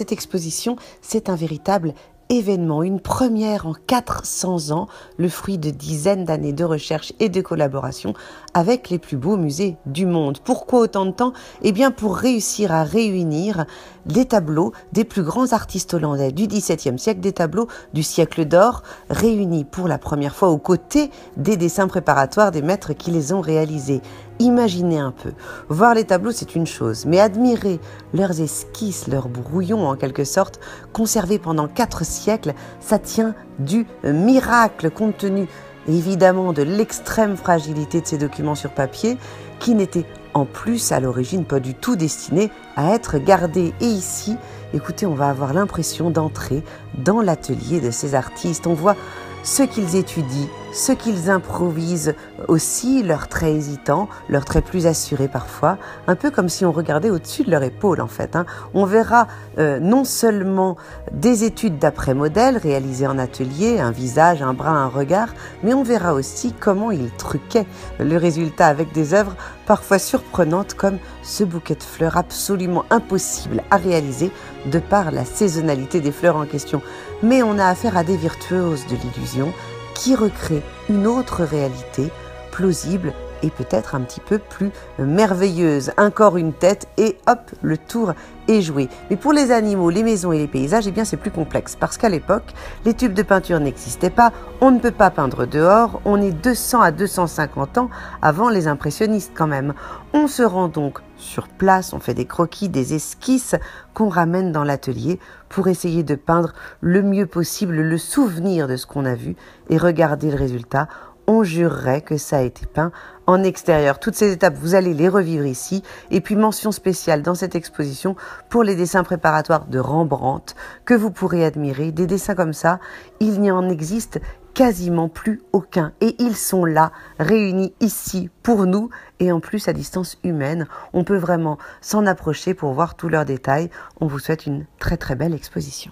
Cette exposition, c'est un véritable événement, une première en 400 ans, le fruit de dizaines d'années de recherche et de collaboration avec les plus beaux musées du monde. Pourquoi autant de temps ? Eh bien pour réussir à réunir les tableaux des plus grands artistes hollandais du XVIIe siècle, des tableaux du siècle d'or, réunis pour la première fois aux côtés des dessins préparatoires des maîtres qui les ont réalisés. Imaginez un peu, voir les tableaux c'est une chose, mais admirer leurs esquisses, leurs brouillons en quelque sorte, conservés pendant 4 siècles, ça tient du miracle compte tenu évidemment de l'extrême fragilité de ces documents sur papier qui n'étaient en plus à l'origine pas du tout destinés à être gardés. Et ici, écoutez, on va avoir l'impression d'entrer dans l'atelier de ces artistes. On voit ce qu'ils étudient, ce qu'ils improvisent aussi, leurs traits hésitants, leurs traits plus assurés parfois, un peu comme si on regardait au-dessus de leur épaule en fait. On verra non seulement des études d'après-modèle réalisées en atelier, un visage, un bras, un regard, mais on verra aussi comment ils truquaient le résultat avec des œuvres parfois surprenantes comme ce bouquet de fleurs absolument impossible à réaliser de par la saisonnalité des fleurs en question. Mais on a affaire à des virtuoses de l'illusion qui recréent une autre réalité plausible et peut-être un petit peu plus merveilleuse. Un corps, une tête et hop, le tour est joué. Mais pour les animaux, les maisons et les paysages, eh bien c'est plus complexe parce qu'à l'époque, les tubes de peinture n'existaient pas, on ne peut pas peindre dehors, on est 200 à 250 ans avant les impressionnistes quand même. On se rend donc sur place, on fait des croquis, des esquisses qu'on ramène dans l'atelier pour essayer de peindre le mieux possible le souvenir de ce qu'on a vu et regarder le résultat. On jurerait que ça a été peint en extérieur. Toutes ces étapes, vous allez les revivre ici. Et puis mention spéciale dans cette exposition pour les dessins préparatoires de Rembrandt que vous pourrez admirer. Des dessins comme ça, il n'y en existe quasiment plus aucun. Et ils sont là, réunis ici pour nous et en plus à distance humaine. On peut vraiment s'en approcher pour voir tous leurs détails. On vous souhaite une très très belle exposition.